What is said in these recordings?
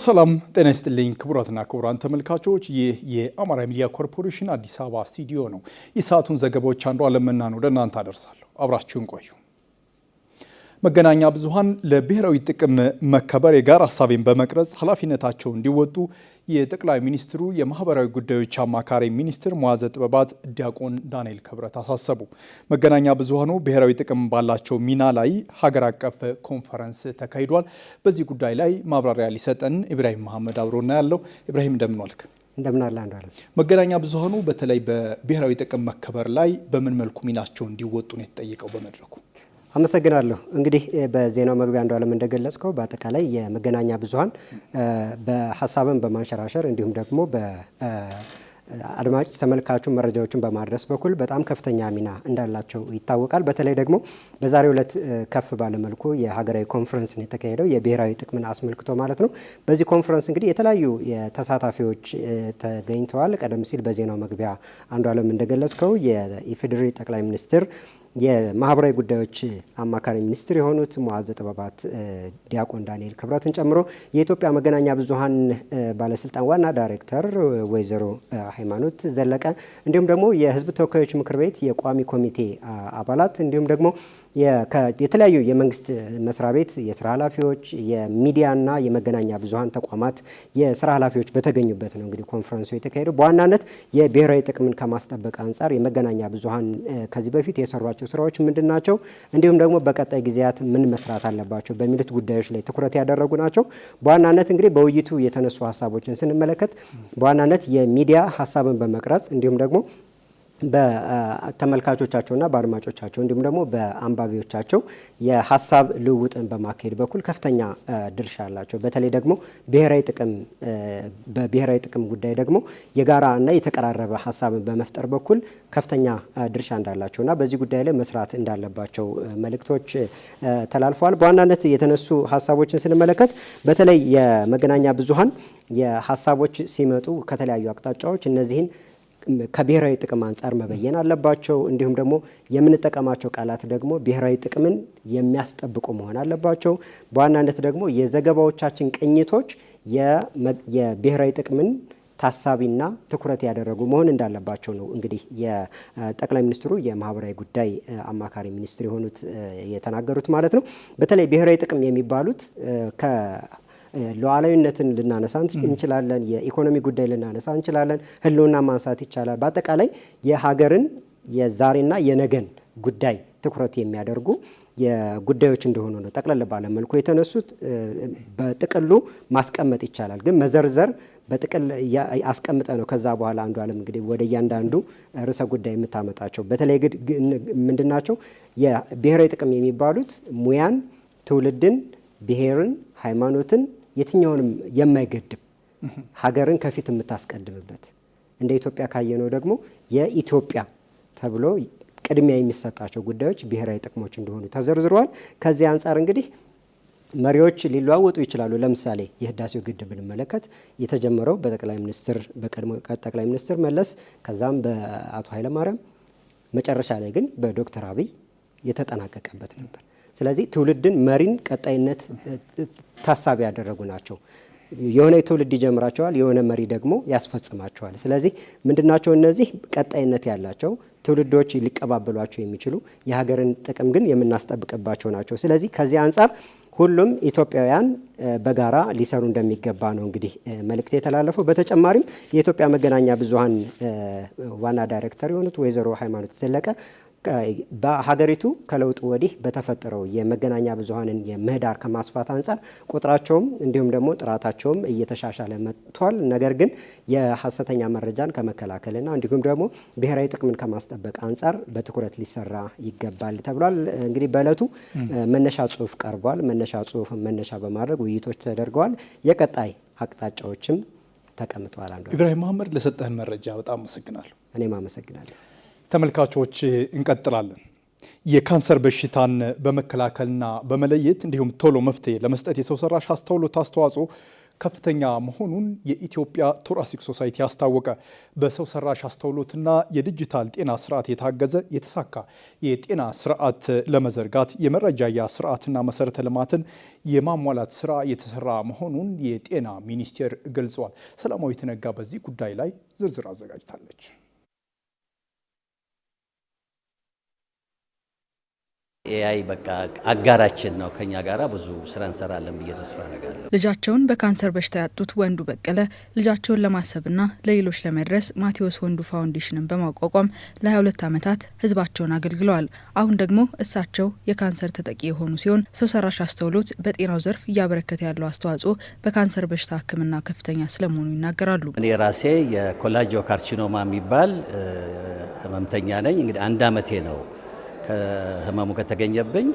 ሰላም ጤና ይስጥልኝ ክቡራትና ክቡራን ተመልካቾች፣ ይህ የአማራ ሚዲያ ኮርፖሬሽን አዲስ አበባ ስቱዲዮ ነው። የሰዓቱን ዘገባዎች አንዷለም እናን ወደ እናንተ አደርሳለሁ። አብራችሁን ቆዩ። መገናኛ ብዙሃን ለብሔራዊ ጥቅም መከበር የጋራ ሀሳብን በመቅረጽ ኃላፊነታቸው እንዲወጡ የጠቅላይ ሚኒስትሩ የማህበራዊ ጉዳዮች አማካሪ ሚኒስትር ሙዓዘ ጥበባት ዲያቆን ዳንኤል ክብረት አሳሰቡ። መገናኛ ብዙሃኑ ብሔራዊ ጥቅም ባላቸው ሚና ላይ ሀገር አቀፍ ኮንፈረንስ ተካሂዷል። በዚህ ጉዳይ ላይ ማብራሪያ ሊሰጠን ኢብራሂም መሐመድ አብሮና ያለው። ኢብራሂም እንደምን ዋልክ? እንደምን አለ አንዷለም። መገናኛ ብዙሃኑ በተለይ በብሔራዊ ጥቅም መከበር ላይ በምን መልኩ ሚናቸው እንዲወጡ ነው የተጠየቀው በመድረኩ? አመሰግናለሁ። እንግዲህ በዜናው መግቢያ አንዷለም እንደገለጽከው በአጠቃላይ የመገናኛ ብዙሃን በሀሳብን በማንሸራሸር እንዲሁም ደግሞ በአድማጭ ተመልካቹ መረጃዎችን በማድረስ በኩል በጣም ከፍተኛ ሚና እንዳላቸው ይታወቃል። በተለይ ደግሞ በዛሬው ዕለት ከፍ ባለ መልኩ የሀገራዊ ኮንፈረንስ ነው የተካሄደው፣ የብሔራዊ ጥቅምን አስመልክቶ ማለት ነው። በዚህ ኮንፈረንስ እንግዲህ የተለያዩ ተሳታፊዎች ተገኝተዋል። ቀደም ሲል በዜናው መግቢያ አንዷለም እንደገለጽከው የኢፌዴሪ ጠቅላይ ሚኒስትር የማህበራዊ ጉዳዮች አማካሪ ሚኒስትር የሆኑት ሙዓዘ ጥበባት ዲያቆን ዳንኤል ክብረትን ጨምሮ የኢትዮጵያ መገናኛ ብዙሃን ባለስልጣን ዋና ዳይሬክተር ወይዘሮ ሃይማኖት ዘለቀ እንዲሁም ደግሞ የሕዝብ ተወካዮች ምክር ቤት የቋሚ ኮሚቴ አባላት እንዲሁም ደግሞ የተለያዩ የመንግስት መስሪያ ቤት የስራ ኃላፊዎች የሚዲያና የመገናኛ ብዙሃን ተቋማት የስራ ኃላፊዎች በተገኙበት ነው እንግዲህ ኮንፈረንሱ የተካሄደው። በዋናነት የብሔራዊ ጥቅምን ከማስጠበቅ አንጻር የመገናኛ ብዙሃን ከዚህ በፊት የሰሯቸው ስራዎች ምንድን ናቸው፣ እንዲሁም ደግሞ በቀጣይ ጊዜያት ምን መስራት አለባቸው በሚሉት ጉዳዮች ላይ ትኩረት ያደረጉ ናቸው። በዋናነት እንግዲህ በውይይቱ የተነሱ ሀሳቦችን ስንመለከት በዋናነት የሚዲያ ሀሳብን በመቅረጽ እንዲሁም ደግሞ በተመልካቾቻቸውና በአድማጮቻቸው እንዲሁም ደግሞ በአንባቢዎቻቸው የሀሳብ ልውውጥን በማካሄድ በኩል ከፍተኛ ድርሻ አላቸው። በተለይ ደግሞ በብሔራዊ ጥቅም ጉዳይ ደግሞ የጋራ እና የተቀራረበ ሀሳብን በመፍጠር በኩል ከፍተኛ ድርሻ እንዳላቸውና በዚህ ጉዳይ ላይ መስራት እንዳለባቸው መልእክቶች ተላልፈዋል። በዋናነት የተነሱ ሀሳቦችን ስንመለከት በተለይ የመገናኛ ብዙሃን የሀሳቦች ሲመጡ ከተለያዩ አቅጣጫዎች እነዚህን ከብሔራዊ ጥቅም አንጻር መበየን አለባቸው። እንዲሁም ደግሞ የምንጠቀማቸው ቃላት ደግሞ ብሔራዊ ጥቅምን የሚያስጠብቁ መሆን አለባቸው። በዋናነት ደግሞ የዘገባዎቻችን ቅኝቶች የብሔራዊ ጥቅምን ታሳቢና ትኩረት ያደረጉ መሆን እንዳለባቸው ነው እንግዲህ የጠቅላይ ሚኒስትሩ የማህበራዊ ጉዳይ አማካሪ ሚኒስትር የሆኑት የተናገሩት ማለት ነው። በተለይ ብሔራዊ ጥቅም የሚባሉት ሉዓላዊነትን ልናነሳ እንችላለን፣ የኢኮኖሚ ጉዳይ ልናነሳ እንችላለን፣ ህልውና ማንሳት ይቻላል። በአጠቃላይ የሀገርን የዛሬና የነገን ጉዳይ ትኩረት የሚያደርጉ የጉዳዮች እንደሆኑ ነው ጠቅለል ባለ መልኩ የተነሱት። በጥቅሉ ማስቀመጥ ይቻላል፣ ግን መዘርዘር በጥቅል አስቀምጠ ነው ከዛ በኋላ አንዱ ዓለም እንግዲህ ወደ እያንዳንዱ ርዕሰ ጉዳይ የምታመጣቸው። በተለይ ምንድናቸው የብሔራዊ ጥቅም የሚባሉት ሙያን፣ ትውልድን፣ ብሔርን፣ ሃይማኖትን የትኛውንም የማይገድብ ሀገርን ከፊት የምታስቀድምበት እንደ ኢትዮጵያ ካየነው ደግሞ የኢትዮጵያ ተብሎ ቅድሚያ የሚሰጣቸው ጉዳዮች ብሔራዊ ጥቅሞች እንደሆኑ ተዘርዝረዋል። ከዚህ አንጻር እንግዲህ መሪዎች ሊለዋወጡ ይችላሉ። ለምሳሌ የህዳሴው ግድብ ብንመለከት የተጀመረው በቀድሞ ጠቅላይ ሚኒስትር መለስ ከዛም በአቶ ኃይለማርያም መጨረሻ ላይ ግን በዶክተር አብይ የተጠናቀቀበት ነበር። ስለዚህ ትውልድን፣ መሪን ቀጣይነት ታሳቢ ያደረጉ ናቸው። የሆነ ትውልድ ይጀምራቸዋል፣ የሆነ መሪ ደግሞ ያስፈጽማቸዋል። ስለዚህ ምንድናቸው እነዚህ ቀጣይነት ያላቸው ትውልዶች ሊቀባበሏቸው የሚችሉ የሀገርን ጥቅም ግን የምናስጠብቅባቸው ናቸው። ስለዚህ ከዚህ አንጻር ሁሉም ኢትዮጵያውያን በጋራ ሊሰሩ እንደሚገባ ነው እንግዲህ መልእክት የተላለፈው። በተጨማሪም የኢትዮጵያ መገናኛ ብዙሃን ዋና ዳይሬክተር የሆኑት ወይዘሮ ሃይማኖት ዘለቀ በሀገሪቱ ከለውጡ ወዲህ በተፈጠረው የመገናኛ ብዙሃንን የምህዳር ከማስፋት አንጻር ቁጥራቸውም እንዲሁም ደግሞ ጥራታቸውም እየተሻሻለ መጥቷል። ነገር ግን የሀሰተኛ መረጃን ከመከላከልና እንዲሁም ደግሞ ብሔራዊ ጥቅምን ከማስጠበቅ አንጻር በትኩረት ሊሰራ ይገባል ተብሏል። እንግዲህ በዕለቱ መነሻ ጽሁፍ ቀርቧል። መነሻ ጽሁፍ መነሻ በማድረግ ውይይቶች ተደርገዋል። የቀጣይ አቅጣጫዎችም ተቀምጠዋል። ኢብራሂም መሐመድ ለሰጠህን መረጃ በጣም አመሰግናለሁ። እኔም አመሰግናለሁ። ተመልካቾች እንቀጥላለን። የካንሰር በሽታን በመከላከልና በመለየት እንዲሁም ቶሎ መፍትሄ ለመስጠት የሰው ሰራሽ አስተውሎት አስተዋጽኦ ከፍተኛ መሆኑን የኢትዮጵያ ቶራሲክ ሶሳይቲ አስታወቀ። በሰው ሰራሽ አስተውሎትና የዲጂታል ጤና ስርዓት የታገዘ የተሳካ የጤና ስርዓት ለመዘርጋት የመረጃ ስርዓትና መሰረተ ልማትን የማሟላት ስራ የተሰራ መሆኑን የጤና ሚኒስቴር ገልጿል። ሰላማዊት ነጋ በዚህ ጉዳይ ላይ ዝርዝር አዘጋጅታለች። ኤአይ በቃ አጋራችን ነው። ከኛ ጋራ ብዙ ስራ እንሰራለን ብዬ ተስፋ አደርጋለሁ። ልጃቸውን በካንሰር በሽታ ያጡት ወንዱ በቀለ ልጃቸውን ለማሰብና ለሌሎች ለመድረስ ማቴዎስ ወንዱ ፋውንዴሽንን በማቋቋም ለ22 ዓመታት ህዝባቸውን አገልግለዋል። አሁን ደግሞ እሳቸው የካንሰር ተጠቂ የሆኑ ሲሆን ሰው ሰራሽ አስተውሎት በጤናው ዘርፍ እያበረከተ ያለው አስተዋጽኦ በካንሰር በሽታ ሕክምና ከፍተኛ ስለመሆኑ ይናገራሉ። እኔ ራሴ የኮላጂዮ ካርሲኖማ የሚባል ህመምተኛ ነኝ። እንግዲህ 1 ዓመቴ ነው ከህመሙ ከተገኘብኝ።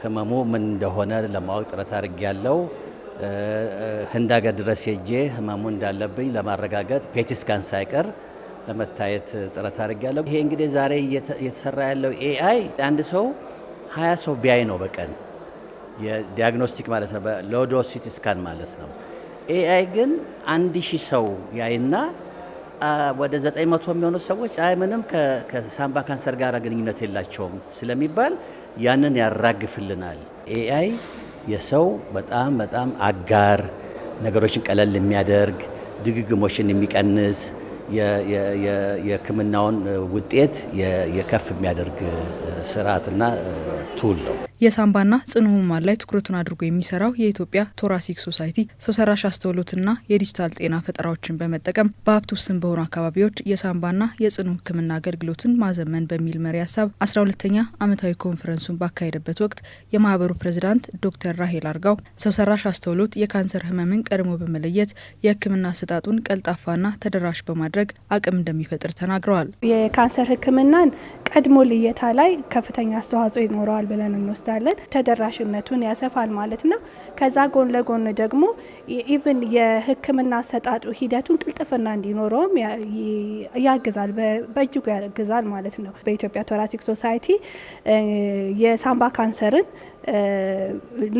ህመሙ ምን እንደሆነ ለማወቅ ጥረት አድርጌያለሁ። ህንድ ሀገር ድረስ ሄጄ ህመሙ እንዳለብኝ ለማረጋገጥ ፔቲ ስካን ሳይቀር ለመታየት ጥረት አድርጌያለሁ። ይሄ እንግዲህ ዛሬ እየተሰራ ያለው ኤአይ አንድ ሰው 20 ሰው ቢያይ ነው በቀን የዲያግኖስቲክ ማለት ነው፣ በሎዶ ሲቲ ስካን ማለት ነው። ኤአይ ግን 1000 ሰው ያይና ወደ 900 የሚሆኑ ሰዎች ምንም ከሳምባ ካንሰር ጋር ግንኙነት የላቸውም ስለሚባል ያንን ያራግፍልናል። ኤአይ የሰው በጣም አጋር፣ ነገሮችን ቀለል የሚያደርግ፣ ድግግሞችን የሚቀንስ፣ የህክምናውን ውጤት የከፍ የሚያደርግ ስርዓትና ቱል ነው። የሳምባና ጽኑ ህሙማን ላይ ትኩረቱን አድርጎ የሚሰራው የኢትዮጵያ ቶራሲክ ሶሳይቲ ሰው ሰራሽ አስተውሎትና የዲጂታል ጤና ፈጠራዎችን በመጠቀም በሀብት ውስን በሆኑ አካባቢዎች የሳምባና የጽኑ ህክምና አገልግሎትን ማዘመን በሚል መሪ ሀሳብ 12ኛ ዓመታዊ ኮንፈረንሱን ባካሄደበት ወቅት የማህበሩ ፕሬዚዳንት ዶክተር ራሄል አርጋው ሰው ሰራሽ አስተውሎት የካንሰር ህመምን ቀድሞ በመለየት የህክምና አሰጣጡን ቀልጣፋና ተደራሽ በማድረግ አቅም እንደሚፈጥር ተናግረዋል። የካንሰር ህክምናን ቀድሞ ልየታ ላይ ከፍተኛ አስተዋጽኦ ይኖረዋል ብለን እንወስዳለን። ተደራሽነቱን ያሰፋል ማለት ነው። ከዛ ጎን ለጎን ደግሞ ኢቭን የህክምና አሰጣጡ ሂደቱን ቅልጥፍና እንዲኖረውም ያግዛል፣ በእጅጉ ያግዛል ማለት ነው። በኢትዮጵያ ቶራሲክ ሶሳይቲ የሳምባ ካንሰርን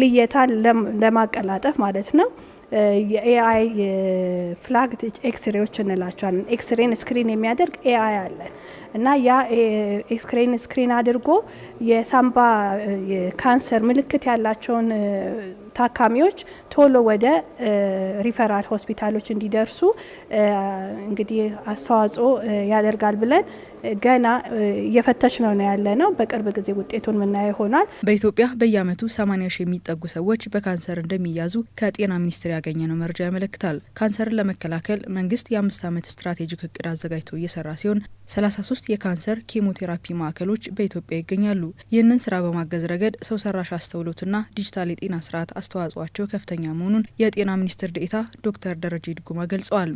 ልየታ ለማቀላጠፍ ማለት ነው የኤአይ ፍላግድ ኤክስሬዎች እንላቸዋለን። ኤክስሬን ስክሪን የሚያደርግ ኤአይ አለ እና ያ ኤክስሬን ስክሪን አድርጎ የሳምባ ካንሰር ምልክት ያላቸውን ታካሚዎች ቶሎ ወደ ሪፈራል ሆስፒታሎች እንዲደርሱ እንግዲህ አስተዋጽኦ ያደርጋል ብለን ገና እየፈተሽ ነው ያለ ነው። በቅርብ ጊዜ ውጤቱን ምናየው ይሆናል። በኢትዮጵያ በየዓመቱ 80 ሺህ የሚጠጉ ሰዎች በካንሰር እንደሚያዙ ከጤና ሚኒስቴር ያገኘነው መረጃ ያመለክታል። ካንሰርን ለመከላከል መንግስት የ5 ዓመት ስትራቴጂክ እቅድ አዘጋጅቶ እየሰራ ሲሆን 33 የካንሰር ኬሞቴራፒ ማዕከሎች በኢትዮጵያ ይገኛሉ። ይህንን ስራ በማገዝ ረገድ ሰው ሰራሽ አስተውሎትና ዲጂታል የጤና ስርዓት አስተዋጽኦቸው ከፍተኛ መሆኑን የጤና ሚኒስትር ዴኤታ ዶክተር ደረጀ ድጉማ ገልጸዋል።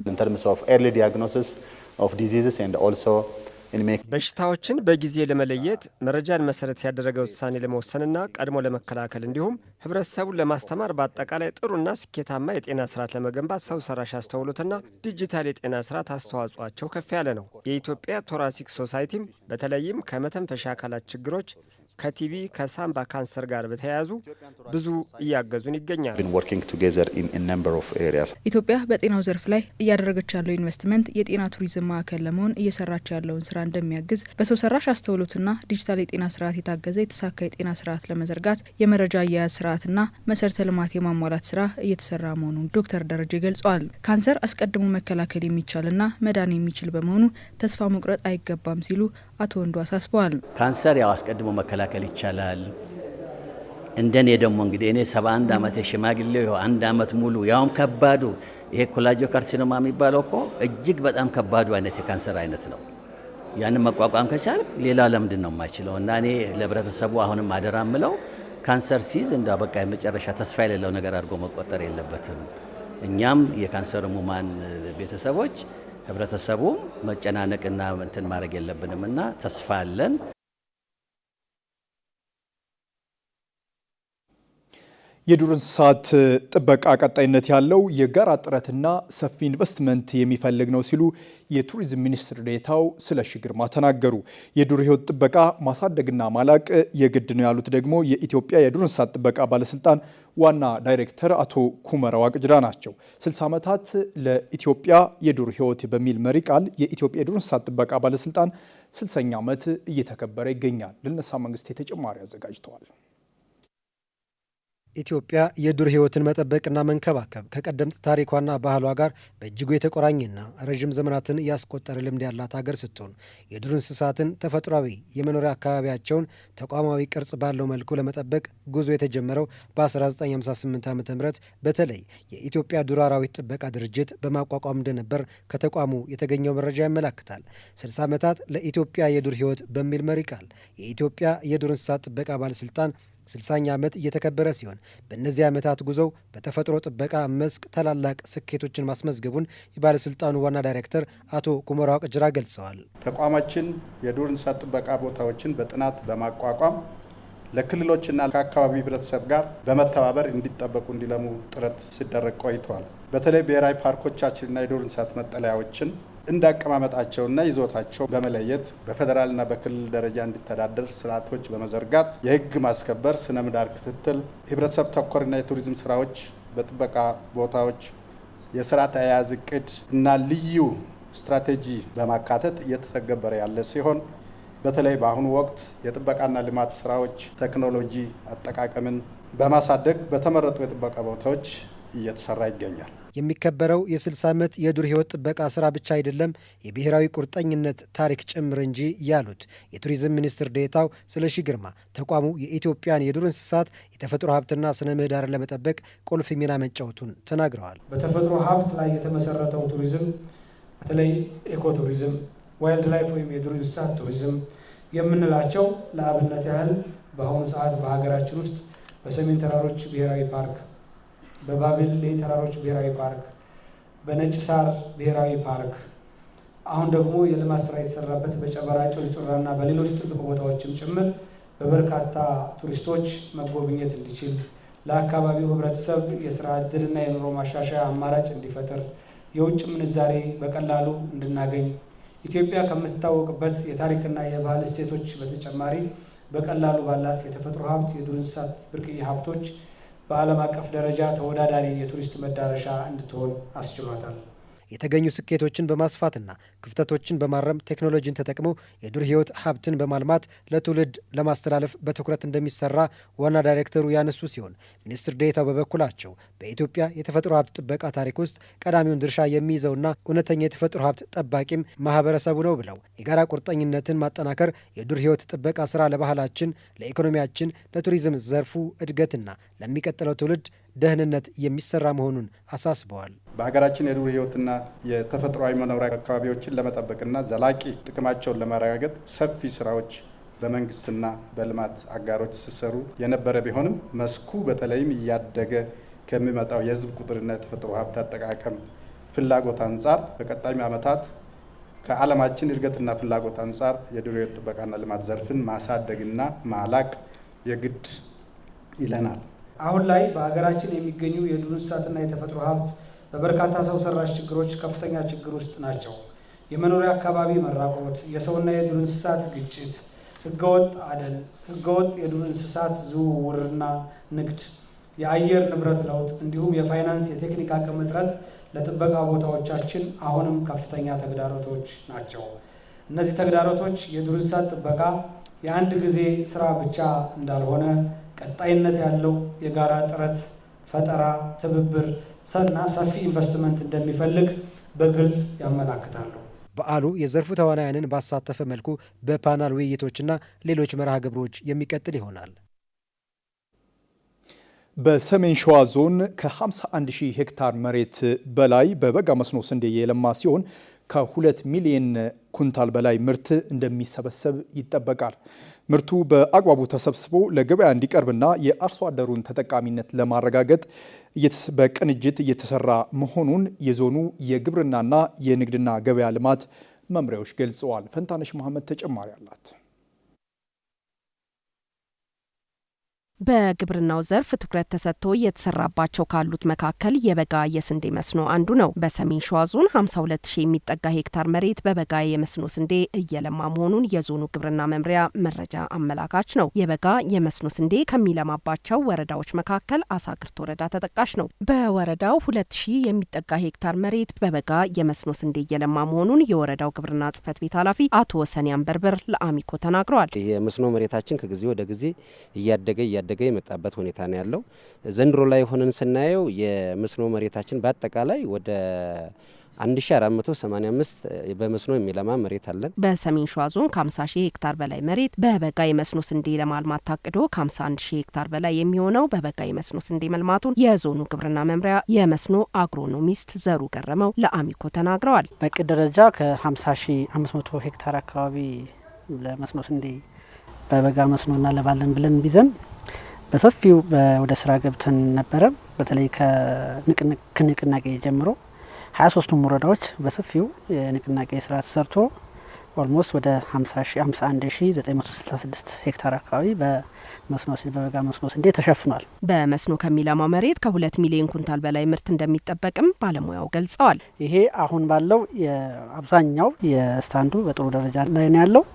በሽታዎችን በጊዜ ለመለየት መረጃን መሰረት ያደረገ ውሳኔ ለመወሰንና ቀድሞ ለመከላከል እንዲሁም ህብረተሰቡን ለማስተማር በአጠቃላይ ጥሩና ስኬታማ የጤና ስርዓት ለመገንባት ሰው ሰራሽ አስተውሎትና ዲጂታል የጤና ስርዓት አስተዋጽኦቸው ከፍ ያለ ነው። የኢትዮጵያ ቶራሲክ ሶሳይቲም በተለይም ከመተንፈሻ አካላት ችግሮች ከቲቪ ከሳምባ ካንሰር ጋር በተያያዙ ብዙ እያገዙን ይገኛል። ኢትዮጵያ በጤናው ዘርፍ ላይ እያደረገች ያለው ኢንቨስትመንት የጤና ቱሪዝም ማዕከል ለመሆን እየሰራች ያለውን ስራ እንደሚያግዝ በሰው ሰራሽ አስተውሎትና ዲጂታል የጤና ስርዓት የታገዘ የተሳካ የጤና ስርዓት ለመዘርጋት የመረጃ አያያዝ ስርዓትና መሰረተ ልማት የማሟላት ስራ እየተሰራ መሆኑን ዶክተር ደረጀ ገልጸዋል። ካንሰር አስቀድሞ መከላከል የሚቻልና መዳን የሚችል በመሆኑ ተስፋ መቁረጥ አይገባም ሲሉ አቶ ወንዱ አሳስበዋል። ካንሰር ያው አስቀድሞ መከላከል ይቻላል። እንደኔ ደግሞ እንግዲህ እኔ 71 ዓመት ሽማግሌው 1 ዓመት ሙሉ ያውም ከባዱ ይሄ ኮላጂዮ ካርሲኖማ የሚባለው እኮ እጅግ በጣም ከባዱ አይነት የካንሰር አይነት ነው። ያንን መቋቋም ከቻል ሌላ ለምንድን ነው የማይችለው? እና እኔ ለህብረተሰቡ አሁንም አደራ ምለው ካንሰር ሲይዝ እንደ በቃ የመጨረሻ ተስፋ የሌለው ነገር አድርጎ መቆጠር የለበትም። እኛም የካንሰር ህሙማን ቤተሰቦች ህብረተሰቡ መጨናነቅና እንትን ማድረግ የለብንም እና ተስፋ አለን። የዱር እንስሳት ጥበቃ ቀጣይነት ያለው የጋራ ጥረትና ሰፊ ኢንቨስትመንት የሚፈልግ ነው ሲሉ የቱሪዝም ሚኒስትር ዴኤታው ስለሺ ግርማ ተናገሩ። የዱር ሕይወት ጥበቃ ማሳደግና ማላቅ የግድ ነው ያሉት ደግሞ የኢትዮጵያ የዱር እንስሳት ጥበቃ ባለስልጣን ዋና ዳይሬክተር አቶ ኩመራ ዋቅጅራ ናቸው። 60 ዓመታት ለኢትዮጵያ የዱር ሕይወት በሚል መሪ ቃል የኢትዮጵያ የዱር እንስሳት ጥበቃ ባለስልጣን 60ኛ ዓመት እየተከበረ ይገኛል። ልነሳ መንግስቴ ተጨማሪ አዘጋጅተዋል። ኢትዮጵያ የዱር ሕይወትን መጠበቅና መንከባከብ ከቀደምት ታሪኳና ባህሏ ጋር በእጅጉ የተቆራኘና ረዥም ዘመናትን ያስቆጠረ ልምድ ያላት ሀገር ስትሆን የዱር እንስሳትን ተፈጥሯዊ የመኖሪያ አካባቢያቸውን ተቋማዊ ቅርጽ ባለው መልኩ ለመጠበቅ ጉዞ የተጀመረው በ1958 ዓ ም በተለይ የኢትዮጵያ ዱር አራዊት ጥበቃ ድርጅት በማቋቋም እንደነበር ከተቋሙ የተገኘው መረጃ ያመላክታል። 60 ዓመታት ለኢትዮጵያ የዱር ሕይወት በሚል መሪ ቃል የኢትዮጵያ የዱር እንስሳት ጥበቃ ባለስልጣን 60ኛ ዓመት እየተከበረ ሲሆን በእነዚህ ዓመታት ጉዞው በተፈጥሮ ጥበቃ መስክ ታላላቅ ስኬቶችን ማስመዝገቡን የባለስልጣኑ ዋና ዳይሬክተር አቶ ኩመራ ዋቅጅራ ገልጸዋል። ተቋማችን የዱር እንስሳት ጥበቃ ቦታዎችን በጥናት በማቋቋም ለክልሎችና ከአካባቢ ህብረተሰብ ጋር በመተባበር እንዲጠበቁ እንዲለሙ ጥረት ሲደረግ ቆይተዋል። በተለይ ብሔራዊ ፓርኮቻችንና የዱር እንስሳት መጠለያዎችን እንዳቀማመጣቸውና ይዞታቸው በመለየት በፌዴራልና በክልል ደረጃ እንዲተዳደር ስርዓቶች በመዘርጋት የህግ ማስከበር፣ ስነ ምህዳር ክትትል፣ ህብረተሰብ ተኮርና የቱሪዝም ስራዎች በጥበቃ ቦታዎች የስርዓት አያያዝ እቅድ እና ልዩ ስትራቴጂ በማካተት እየተተገበረ ያለ ሲሆን በተለይ በአሁኑ ወቅት የጥበቃና ልማት ስራዎች ቴክኖሎጂ አጠቃቀምን በማሳደግ በተመረጡ የጥበቃ ቦታዎች እየተሰራ ይገኛል። የሚከበረው የ60 ዓመት የዱር ሕይወት ጥበቃ ስራ ብቻ አይደለም፣ የብሔራዊ ቁርጠኝነት ታሪክ ጭምር እንጂ ያሉት የቱሪዝም ሚኒስትር ዴኤታው ስለሺ ግርማ ተቋሙ የኢትዮጵያን የዱር እንስሳት የተፈጥሮ ሀብትና ስነ ምህዳርን ለመጠበቅ ቁልፍ ሚና መጫወቱን ተናግረዋል። በተፈጥሮ ሀብት ላይ የተመሰረተው ቱሪዝም በተለይ ኤኮ ቱሪዝም፣ ዋይልድ ላይፍ ወይም የዱር እንስሳት ቱሪዝም የምንላቸው ለአብነት ያህል በአሁኑ ሰዓት በሀገራችን ውስጥ በሰሜን ተራሮች ብሔራዊ ፓርክ፣ በባቤሌ ተራሮች ብሔራዊ ፓርክ፣ በነጭ ሳር ብሔራዊ ፓርክ፣ አሁን ደግሞ የልማት ስራ የተሰራበት በጨበራ ጩርጩራና በሌሎች ጥብቅ ቦታዎችም ጭምር በበርካታ ቱሪስቶች መጎብኘት እንዲችል ለአካባቢው ህብረተሰብ የስራ ዕድልና የኑሮ ማሻሻያ አማራጭ እንዲፈጥር የውጭ ምንዛሬ በቀላሉ እንድናገኝ ኢትዮጵያ ከምትታወቅበት የታሪክና የባህል እሴቶች በተጨማሪ በቀላሉ ባላት የተፈጥሮ ሀብት የዱር እንስሳት ብርቅዬ ሀብቶች በዓለም አቀፍ ደረጃ ተወዳዳሪ የቱሪስት መዳረሻ እንድትሆን አስችሏታል። የተገኙ ስኬቶችን በማስፋትና ክፍተቶችን በማረም ቴክኖሎጂን ተጠቅመው የዱር ሕይወት ሀብትን በማልማት ለትውልድ ለማስተላለፍ በትኩረት እንደሚሰራ ዋና ዳይሬክተሩ ያነሱ ሲሆን ሚኒስትር ዴኤታው በበኩላቸው በኢትዮጵያ የተፈጥሮ ሀብት ጥበቃ ታሪክ ውስጥ ቀዳሚውን ድርሻ የሚይዘውና እውነተኛ የተፈጥሮ ሀብት ጠባቂም ማህበረሰቡ ነው ብለው የጋራ ቁርጠኝነትን ማጠናከር የዱር ሕይወት ጥበቃ ስራ ለባህላችን፣ ለኢኮኖሚያችን፣ ለቱሪዝም ዘርፉ እድገትና ለሚቀጥለው ትውልድ ደህንነት የሚሰራ መሆኑን አሳስበዋል። በሀገራችን የዱር ሕይወትና የተፈጥሯዊ መኖሪያ አካባቢዎችን ለመጠበቅና ዘላቂ ጥቅማቸውን ለማረጋገጥ ሰፊ ስራዎች በመንግስትና በልማት አጋሮች ሲሰሩ የነበረ ቢሆንም መስኩ በተለይም እያደገ ከሚመጣው የህዝብ ቁጥርና የተፈጥሮ ሀብት አጠቃቀም ፍላጎት አንጻር በቀጣይ ዓመታት ከዓለማችን እድገትና ፍላጎት አንጻር የዱር ሕይወት ጥበቃና ልማት ዘርፍን ማሳደግና ማላቅ የግድ ይለናል። አሁን ላይ በሀገራችን የሚገኙ የዱር እንስሳትና የተፈጥሮ ሀብት በበርካታ ሰው ሰራሽ ችግሮች ከፍተኛ ችግር ውስጥ ናቸው። የመኖሪያ አካባቢ መራቆት፣ የሰውና የዱር እንስሳት ግጭት፣ ህገወጥ አደን፣ ህገወጥ የዱር እንስሳት ዝውውርና ንግድ፣ የአየር ንብረት ለውጥ እንዲሁም የፋይናንስ የቴክኒክ አቅም እጥረት ለጥበቃ ቦታዎቻችን አሁንም ከፍተኛ ተግዳሮቶች ናቸው። እነዚህ ተግዳሮቶች የዱር እንስሳት ጥበቃ የአንድ ጊዜ ስራ ብቻ እንዳልሆነ ቀጣይነት ያለው የጋራ ጥረት፣ ፈጠራ፣ ትብብር እና ሰፊ ኢንቨስትመንት እንደሚፈልግ በግልጽ ያመላክታሉ። በዓሉ የዘርፉ ተዋናያንን ባሳተፈ መልኩ በፓናል ውይይቶችና ሌሎች መርሃ ግብሮች የሚቀጥል ይሆናል። በሰሜን ሸዋ ዞን ከ51 ሺህ ሄክታር መሬት በላይ በበጋ መስኖ ስንዴ የለማ ሲሆን ከ2 ሚሊዮን ኩንታል በላይ ምርት እንደሚሰበሰብ ይጠበቃል። ምርቱ በአግባቡ ተሰብስቦ ለገበያ እንዲቀርብና የአርሶ አደሩን ተጠቃሚነት ለማረጋገጥ በቅንጅት እየተሰራ መሆኑን የዞኑ የግብርናና የንግድና ገበያ ልማት መምሪያዎች ገልጸዋል። ፈንታነሽ መሐመድ ተጨማሪ አላት። በግብርናው ዘርፍ ትኩረት ተሰጥቶ የተሰራባቸው ካሉት መካከል የበጋ የስንዴ መስኖ አንዱ ነው። በሰሜን ሸዋ ዞን 52000 የሚጠጋ ሄክታር መሬት በበጋ የመስኖ ስንዴ እየለማ መሆኑን የዞኑ ግብርና መምሪያ መረጃ አመላካች ነው። የበጋ የመስኖ ስንዴ ከሚለማባቸው ወረዳዎች መካከል አሳግርት ወረዳ ተጠቃሽ ነው። በወረዳው 2000 የሚጠጋ ሄክታር መሬት በበጋ የመስኖ ስንዴ እየለማ መሆኑን የወረዳው ግብርና ጽሕፈት ቤት ኃላፊ አቶ ወሰን ያንበርብር ለአሚኮ ተናግረዋል። የመስኖ መሬታችን ከጊዜ ወደ ጊዜ እያደገ የመጣበት ሁኔታ ነው ያለው። ዘንድሮ ላይ ሆነን ስናየው የመስኖ መሬታችን በአጠቃላይ ወደ 1485 በመስኖ የሚለማ መሬት አለን። በሰሜን ሸዋ ዞን ከ50,000 ሄክታር በላይ መሬት በበጋ የመስኖ ስንዴ ለማልማት ታቅዶ ከ51,000 ሄክታር በላይ የሚሆነው በበጋ የመስኖ ስንዴ መልማቱን የዞኑ ግብርና መምሪያ የመስኖ አግሮኖሚስት ዘሩ ገረመው ለአሚኮ ተናግረዋል። በቅድ ደረጃ ከ50,500 ሄክታር አካባቢ ለመስኖ ስንዴ በበጋ መስኖና ለባለን ብለን ቢዘን በሰፊው ወደ ስራ ገብተን ነበረ። በተለይ ከንቅናቄ ጀምሮ 23ቱም ወረዳዎች በሰፊው የንቅናቄ ስራ ተሰርቶ ኦልሞስት ወደ 51966 ሄክታር አካባቢ በበጋ መስኖ ስንዴ ተሸፍኗል። በመስኖ ከሚለማው መሬት ከ2 ሚሊዮን ኩንታል በላይ ምርት እንደሚጠበቅም ባለሙያው ገልጸዋል። ይሄ አሁን ባለው የአብዛኛው የስታንዱ በጥሩ ደረጃ ላይ ነው ያለው።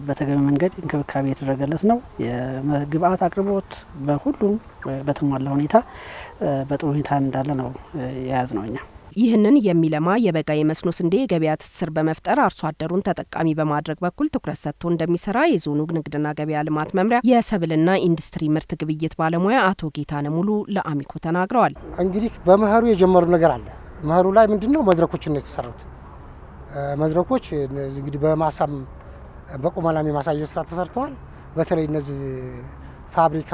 በተገቢ መንገድ እንክብካቤ የተደረገለት ነው። የግብአት አቅርቦት በሁሉም በተሟላ ሁኔታ በጥሩ ሁኔታ እንዳለ ነው የያዝ ነው። እኛ ይህንን የሚለማ የበጋ የመስኖ ስንዴ የገበያ ትስስር በመፍጠር አርሶ አደሩን ተጠቃሚ በማድረግ በኩል ትኩረት ሰጥቶ እንደሚሰራ የዞኑ ንግድና ገበያ ልማት መምሪያ የሰብልና ኢንዱስትሪ ምርት ግብይት ባለሙያ አቶ ጌታነ ሙሉ ለአሚኮ ተናግረዋል። እንግዲህ በመኸሩ የጀመሩ ነገር አለ። መኸሩ ላይ ምንድነው መድረኮችን ነው የተሰሩት። መድረኮች እንግዲህ በማሳም በቁመናም የማሳየት ስራ ተሰርተዋል። በተለይ እነዚህ ፋብሪካ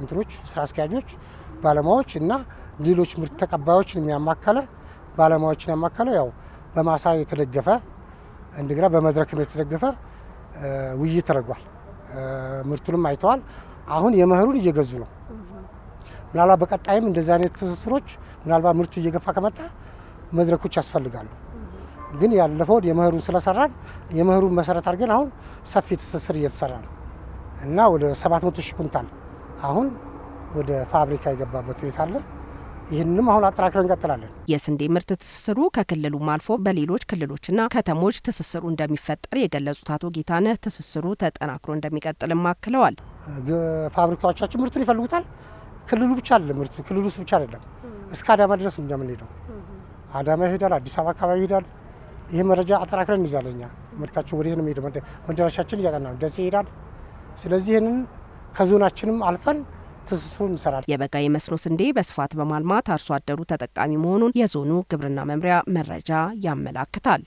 እንትኖች ስራ አስኪያጆች፣ ባለሙያዎች እና ሌሎች ምርት ተቀባዮችን የሚያማከለ ባለሙያዎችን ያማከለ ያው በማሳ የተደገፈ እንደገና በመድረክም የተደገፈ ውይይት ተደርጓል። ምርቱንም አይተዋል። አሁን የመኸሩን እየገዙ ነው። ምናልባት በቀጣይም እንደዚህ አይነት ትስስሮች ምናልባት ምርቱ እየገፋ ከመጣ መድረኮች ያስፈልጋሉ። ግን ያለፈው የመኸሩን ስለሰራን የመኸሩን መሰረት አድርገን አሁን ሰፊ ትስስር እየተሰራ ነው እና ወደ 700,000 ኩንታል አሁን ወደ ፋብሪካ የገባበት ሁኔታ አለ። ይህንንም አሁን አጠናክረን እንቀጥላለን። የስንዴ ምርት ትስስሩ ከክልሉም አልፎ በሌሎች ክልሎችና ከተሞች ትስስሩ እንደሚፈጠር የገለጹት አቶ ጌታነህ ትስስሩ ተጠናክሮ እንደሚቀጥልም አክለዋል። ፋብሪካዎቻችን ምርቱን ይፈልጉታል። ክልሉ ብቻ አይደለም ምርቱ ክልሉ ውስጥ ብቻ አይደለም፣ እስከ አዳማ ድረስ ነው የምንሄደው። አዳማ ይሄዳል፣ አዲስ አበባ አካባቢ ይሄዳል። ይህ መረጃ አጠናክረን እንይዛለን። እኛ ምርታችን ወዴት ነው የሚሄደው? መዳረሻችን እያጠና ነው። ደሴ ይሄዳል። ስለዚህ ይህንን ከዞናችንም አልፈን ትስስሩን እንሰራለን። የበጋ የመስኖ ስንዴ በስፋት በማልማት አርሶ አደሩ ተጠቃሚ መሆኑን የዞኑ ግብርና መምሪያ መረጃ ያመላክታል።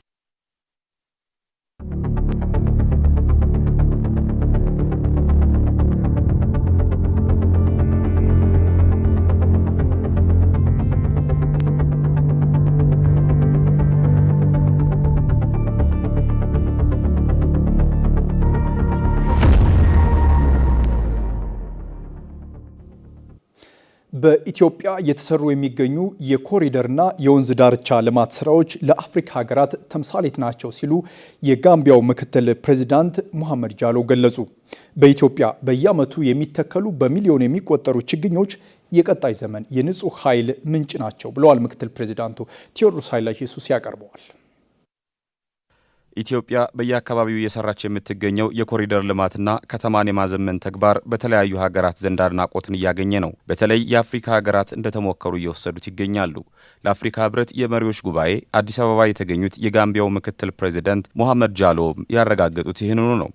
በኢትዮጵያ እየተሰሩ የሚገኙ የኮሪደርና የወንዝ ዳርቻ ልማት ስራዎች ለአፍሪካ ሀገራት ተምሳሌት ናቸው ሲሉ የጋምቢያው ምክትል ፕሬዚዳንት ሙሐመድ ጃሎ ገለጹ። በኢትዮጵያ በየዓመቱ የሚተከሉ በሚሊዮን የሚቆጠሩ ችግኞች የቀጣይ ዘመን የንጹህ ኃይል ምንጭ ናቸው ብለዋል ምክትል ፕሬዚዳንቱ። ቴዎድሮስ ኃይለ ኢየሱስ ያቀርበዋል። ኢትዮጵያ በየአካባቢው እየሰራች የምትገኘው የኮሪደር ልማትና ከተማን የማዘመን ተግባር በተለያዩ ሀገራት ዘንድ አድናቆትን እያገኘ ነው። በተለይ የአፍሪካ ሀገራት እንደተሞከሩ እየወሰዱት ይገኛሉ። ለአፍሪካ ህብረት የመሪዎች ጉባኤ አዲስ አበባ የተገኙት የጋምቢያው ምክትል ፕሬዚዳንት ሙሐመድ ጃሎ ያረጋገጡት ይህንኑ ነው።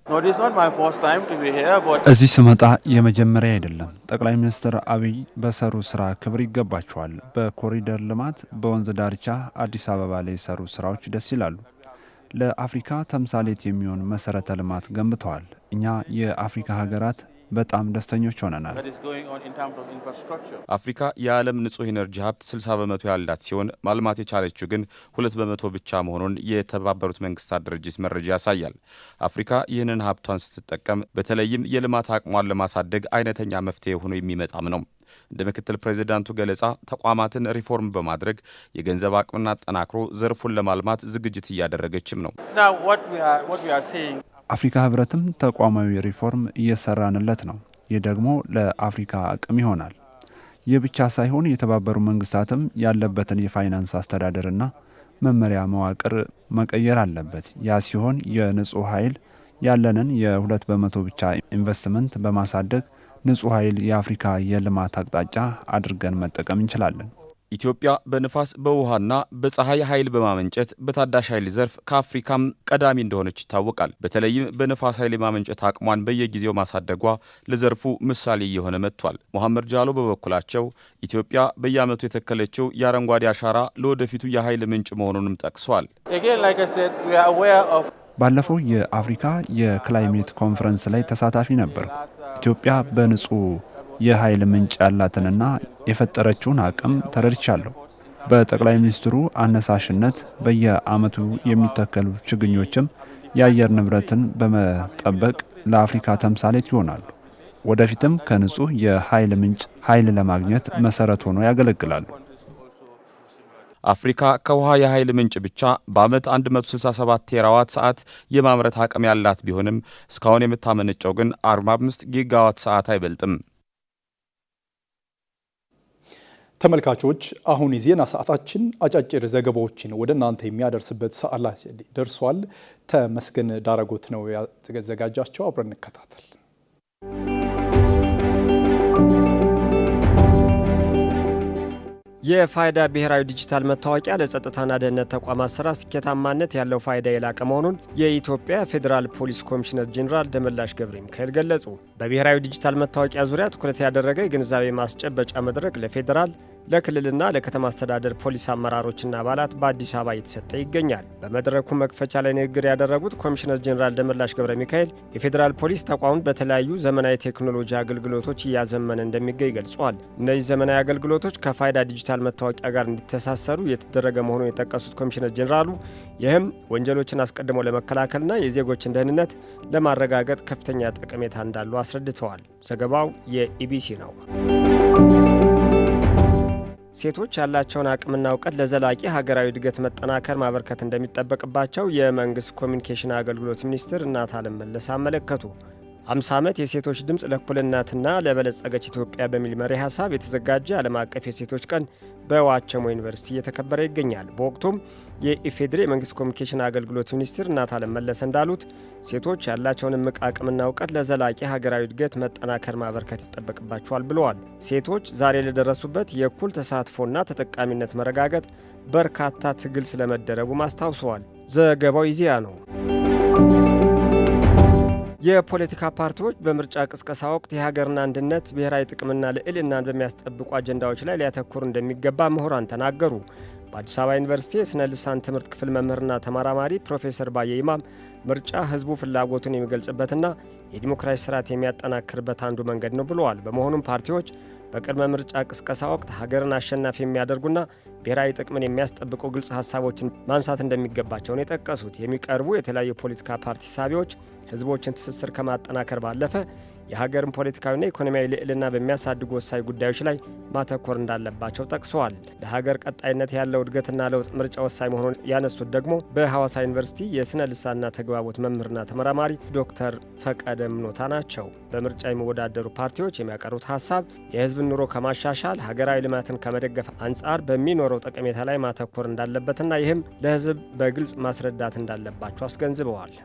እዚህ ስመጣ የመጀመሪያ አይደለም። ጠቅላይ ሚኒስትር አብይ በሰሩ ስራ ክብር ይገባቸዋል። በኮሪደር ልማት፣ በወንዝ ዳርቻ አዲስ አበባ ላይ የሰሩ ስራዎች ደስ ይላሉ። ለአፍሪካ ተምሳሌት የሚሆን መሰረተ ልማት ገንብተዋል። እኛ የአፍሪካ ሀገራት በጣም ደስተኞች ሆነናል። አፍሪካ የዓለም ንጹህ ኢነርጂ ሀብት 60 በመቶ ያላት ሲሆን ማልማት የቻለችው ግን 2 በመቶ ብቻ መሆኑን የተባበሩት መንግስታት ድርጅት መረጃ ያሳያል። አፍሪካ ይህንን ሀብቷን ስትጠቀም በተለይም የልማት አቅሟን ለማሳደግ አይነተኛ መፍትሄ ሆኖ የሚመጣም ነው። እንደ ምክትል ፕሬዚዳንቱ ገለጻ ተቋማትን ሪፎርም በማድረግ የገንዘብ አቅምና አጠናክሮ ዘርፉን ለማልማት ዝግጅት እያደረገችም ነው። አፍሪካ ህብረትም ተቋማዊ ሪፎርም እየሰራንለት ነው። ይህ ደግሞ ለአፍሪካ አቅም ይሆናል። ይህ ብቻ ሳይሆን የተባበሩ መንግስታትም ያለበትን የፋይናንስ አስተዳደርና መመሪያ መዋቅር መቀየር አለበት። ያ ሲሆን የንጹህ ኃይል ያለንን የ2% ብቻ ኢንቨስትመንት በማሳደግ ንጹህ ኃይል የአፍሪካ የልማት አቅጣጫ አድርገን መጠቀም እንችላለን። ኢትዮጵያ በንፋስ በውሃና በፀሐይ ኃይል በማመንጨት በታዳሽ ኃይል ዘርፍ ከአፍሪካም ቀዳሚ እንደሆነች ይታወቃል። በተለይም በንፋስ ኃይል የማመንጨት አቅሟን በየጊዜው ማሳደጓ ለዘርፉ ምሳሌ እየሆነ መጥቷል። መሐመድ ጃሎ በበኩላቸው ኢትዮጵያ በየዓመቱ የተከለችው የአረንጓዴ አሻራ ለወደፊቱ የኃይል ምንጭ መሆኑንም ጠቅሷል። ባለፈው የአፍሪካ የክላይሜት ኮንፈረንስ ላይ ተሳታፊ ነበር። ኢትዮጵያ በንጹህ የኃይል ምንጭ ያላትንና የፈጠረችውን አቅም ተረድቻለሁ። በጠቅላይ ሚኒስትሩ አነሳሽነት በየዓመቱ የሚተከሉ ችግኞችም የአየር ንብረትን በመጠበቅ ለአፍሪካ ተምሳሌት ይሆናሉ። ወደፊትም ከንጹህ የኃይል ምንጭ ኃይል ለማግኘት መሰረት ሆኖ ያገለግላሉ። አፍሪካ ከውሃ የኃይል ምንጭ ብቻ በዓመት 167 ቴራዋት ሰዓት የማምረት አቅም ያላት ቢሆንም እስካሁን የምታመነጨው ግን 45 ጊጋዋት ሰዓት አይበልጥም። ተመልካቾች አሁን የዜና ሰዓታችን አጫጭር ዘገባዎችን ወደ እናንተ የሚያደርስበት ሰዓት ላይ ደርሷል። ተመስገን ዳረጎት ነው ያዘጋጃቸው። አብረን እንከታተል። የፋይዳ ብሔራዊ ዲጂታል መታወቂያ ለጸጥታና ደህንነት ተቋማት ስራ ስኬታማነት ያለው ፋይዳ የላቀ መሆኑን የኢትዮጵያ ፌዴራል ፖሊስ ኮሚሽነር ጄኔራል ደመላሽ ገብረ ሚካኤል ገለጹ። በብሔራዊ ዲጂታል መታወቂያ ዙሪያ ትኩረት ያደረገ የግንዛቤ ማስጨበጫ መድረክ ለፌዴራል ለክልልና ለከተማ አስተዳደር ፖሊስ አመራሮችና አባላት በአዲስ አበባ እየተሰጠ ይገኛል። በመድረኩ መክፈቻ ላይ ንግግር ያደረጉት ኮሚሽነር ጄኔራል ደመላሽ ገብረ ሚካኤል የፌዴራል ፖሊስ ተቋሙን በተለያዩ ዘመናዊ ቴክኖሎጂ አገልግሎቶች እያዘመነ እንደሚገኝ ገልጿል። እነዚህ ዘመናዊ አገልግሎቶች ከፋይዳ ዲጂታል መታወቂያ ጋር እንዲተሳሰሩ የተደረገ መሆኑን የጠቀሱት ኮሚሽነር ጄኔራሉ ይህም ወንጀሎችን አስቀድሞ ለመከላከልና የዜጎችን ደህንነት ለማረጋገጥ ከፍተኛ ጠቀሜታ እንዳለው አስረድተዋል። ዘገባው የኢቢሲ ነው። ሴቶች ያላቸውን አቅምና እውቀት ለዘላቂ ሀገራዊ እድገት መጠናከር ማበርከት እንደሚጠበቅባቸው የመንግስት ኮሚኒኬሽን አገልግሎት ሚኒስትር እናትአለም መለሰ አመለከቱ። 50 ዓመት የሴቶች ድምፅ ለእኩልነትና ለበለጸገች ኢትዮጵያ በሚል መሪ ሀሳብ የተዘጋጀ ዓለም አቀፍ የሴቶች ቀን በዋቸሞ ዩኒቨርሲቲ እየተከበረ ይገኛል። በወቅቱም የኢፌዴሪ የመንግስት ኮሚኒኬሽን አገልግሎት ሚኒስትር እናትአለም መለሰ እንዳሉት ሴቶች ያላቸውን እምቅ አቅምና እውቀት ለዘላቂ ሀገራዊ እድገት መጠናከር ማበርከት ይጠበቅባቸዋል ብለዋል። ሴቶች ዛሬ ለደረሱበት የእኩል ተሳትፎና ተጠቃሚነት መረጋገጥ በርካታ ትግል ስለመደረጉም አስታውሰዋል። ዘገባው ኢዜአ ነው። የፖለቲካ ፓርቲዎች በምርጫ ቅስቀሳ ወቅት የሀገርን አንድነት፣ ብሔራዊ ጥቅምና ልዕልናን በሚያስጠብቁ አጀንዳዎች ላይ ሊያተኩር እንደሚገባ ምሁራን ተናገሩ። በአዲስ አበባ ዩኒቨርሲቲ የስነ ልሳን ትምህርት ክፍል መምህርና ተመራማሪ ፕሮፌሰር ባየ ይማም ምርጫ ህዝቡ ፍላጎቱን የሚገልጽበትና የዲሞክራሲ ስርዓት የሚያጠናክርበት አንዱ መንገድ ነው ብለዋል። በመሆኑም ፓርቲዎች በቅድመ ምርጫ ቅስቀሳ ወቅት ሀገርን አሸናፊ የሚያደርጉና ብሔራዊ ጥቅምን የሚያስጠብቁ ግልጽ ሀሳቦችን ማንሳት እንደሚገባቸውን የጠቀሱት የሚቀርቡ የተለያዩ የፖለቲካ ፓርቲ ሳቢዎች ህዝቦችን ትስስር ከማጠናከር ባለፈ የሀገርን ፖለቲካዊና ኢኮኖሚያዊ ልዕልና በሚያሳድጉ ወሳኝ ጉዳዮች ላይ ማተኮር እንዳለባቸው ጠቅሰዋል። ለሀገር ቀጣይነት ያለው እድገትና ለውጥ ምርጫ ወሳኝ መሆኑን ያነሱት ደግሞ በሐዋሳ ዩኒቨርሲቲ የስነ ልሳንና ተግባቦት መምህርና ተመራማሪ ዶክተር ፈቀደ ምኖታ ናቸው። በምርጫ የሚወዳደሩ ፓርቲዎች የሚያቀርቡት ሀሳብ የህዝብን ኑሮ ከማሻሻል ሀገራዊ ልማትን ከመደገፍ አንጻር በሚኖረው ጠቀሜታ ላይ ማተኮር እንዳለበትና ይህም ለህዝብ በግልጽ ማስረዳት እንዳለባቸው አስገንዝበዋል።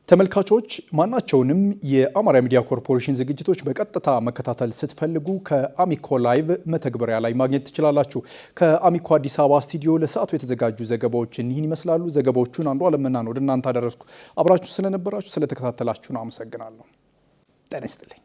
ተመልካቾች ማናቸውንም የአማራ ሚዲያ ኮርፖሬሽን ዝግጅቶች በቀጥታ መከታተል ስትፈልጉ ከአሚኮ ላይቭ መተግበሪያ ላይ ማግኘት ትችላላችሁ። ከአሚኮ አዲስ አበባ ስቱዲዮ ለሰዓቱ የተዘጋጁ ዘገባዎችን ይህን ይመስላሉ። ዘገባዎቹን አንዷለም ወደ እናንተ አደረስኩ። አብራችሁ ስለነበራችሁ ስለተከታተላችሁን አመሰግናለሁ። ጤና ይስጥልኝ።